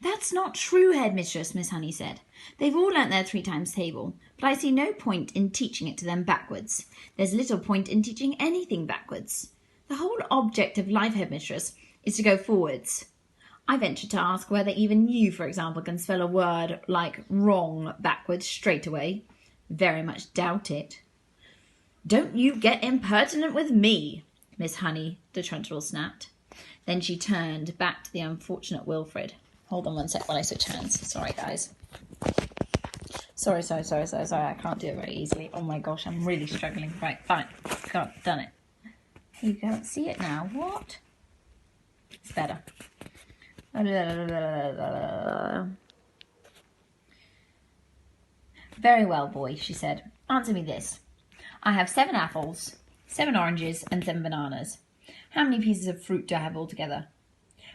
That's not true, headmistress, Miss Honey said. They've all learnt their 3 times table, but I see no point in teaching it to them backwards. There's little point in teaching anything backwards. The whole object of life, headmistress, is to go forwards. I venture to ask whether even you, for example, can spell a word like wrong backwards straight away. Very much doubt it. Don't you get impertinent with me, Miss Honey, the Trunchbull snapped. Then she turned back to the unfortunate Wilfred. Hold on one sec while I switch hands. Sorry, guys. Sorry. I can't do it very easily. Oh my gosh, I'm really struggling. Right, fine. Got done it. You can't see it now. What? It's better. Very well, boy, she said. Answer me this. I have 7 apples, 7 oranges, and 7 bananas. How many pieces of fruit do I have altogether?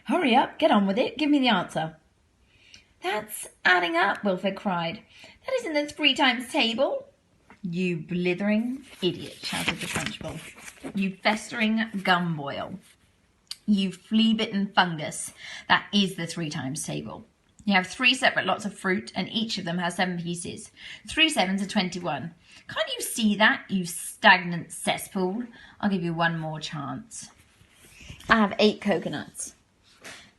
Hurry up, get on with it, give me the answer. That's adding up, Wilfred cried. That isn't the 3 times table. You blithering idiot, shouted the Trunchbull. You festering gumboil. You flea-bitten fungus. That is the 3 times table. You have 3 separate lots of fruit, and each of them has 7 pieces. 3 sevens are 21. Can't you see that, you stagnant cesspool? I'll give you one more chance. I have 8 coconuts,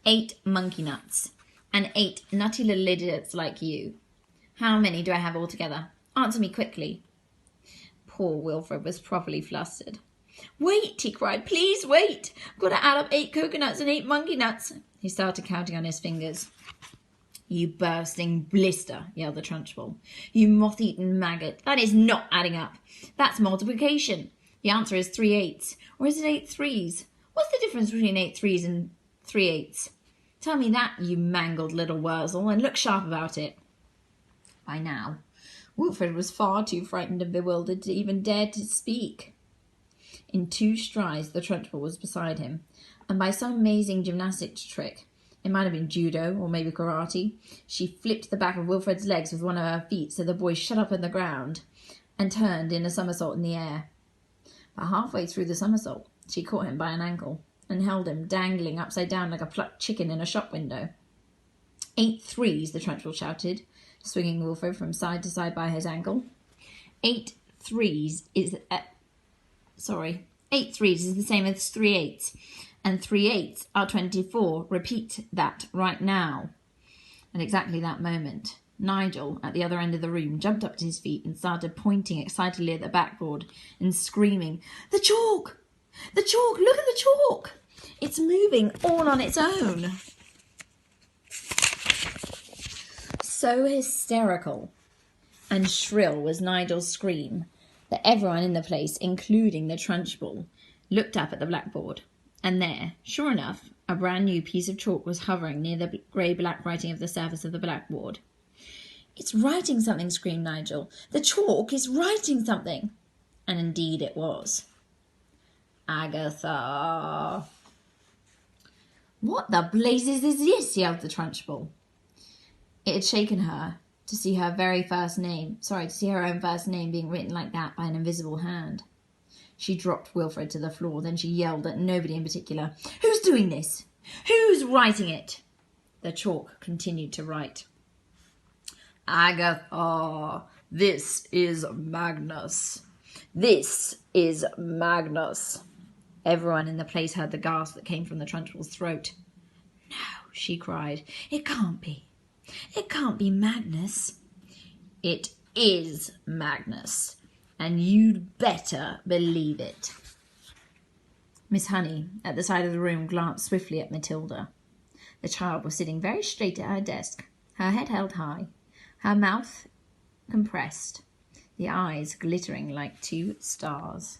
8 monkey nuts, and 8 nutty little idiots like you. How many do I have altogether? Answer me quickly. Poor Wilfred was properly flustered. Wait, he cried, please wait. I've got to add up 8 coconuts and 8 monkey nuts. He started counting on his fingers. You bursting blister, yelled the Trunchbull. You moth-eaten maggot. That is not adding up. That's multiplication. The answer is 3 eighths. Or is it 8 threes? What's the difference between 8 threes and 3 eighths? Tell me that, you mangled little wurzel, and look sharp about it. By now, Wilfred was far too frightened and bewildered to even dare to speak. In 2 strides, the Trunchbull was beside him, and by some amazing gymnastics trick, it might have been judo or maybe karate, she flipped the back of Wilfred's legs with one of her feet so the boy shut up on the ground and turned in a somersault in the air. But halfway through the somersault, she caught him by an ankle and held him dangling upside down like a plucked chicken in a shop window. 8 threes, the Trunchbull shouted, swinging Wilfred from side to side by his ankle. 8 threes is 8 threes is the same as 3 eighths, and 3 eighths are 24. Repeat that right now. At exactly that moment, Nigel, at the other end of the room, jumped up to his feet and started pointing excitedly at the backboard and screaming, The chalk! The chalk! Look at the chalk! It's moving all on its own. So hysterical and shrill was Nigel's scream that everyone in the place, including the Trunchbull, looked up at the blackboard. And there, sure enough, a brand new piece of chalk was hovering near the grey-black writing of the surface of the blackboard. It's writing something, screamed Nigel. The chalk is writing something. And indeed it was. Agatha. What the blazes is this? Yelled the Trunchbull. It had shaken her to see her own first name being written like that by an invisible hand. She dropped Wilfred to the floor. Then she yelled at nobody in particular. Who's doing this? Who's writing it? The chalk continued to write. Agatha, this is Magnus. This is Magnus. Everyone in the place heard the gasp that came from the Trunchbull's throat. No, she cried. It can't be. It can't be Magnus. It is Magnus. And you'd better believe it. Miss Honey, at the side of the room, glanced swiftly at Matilda. The child was sitting very straight at her desk, her head held high, her mouth compressed, the eyes glittering like 2 stars.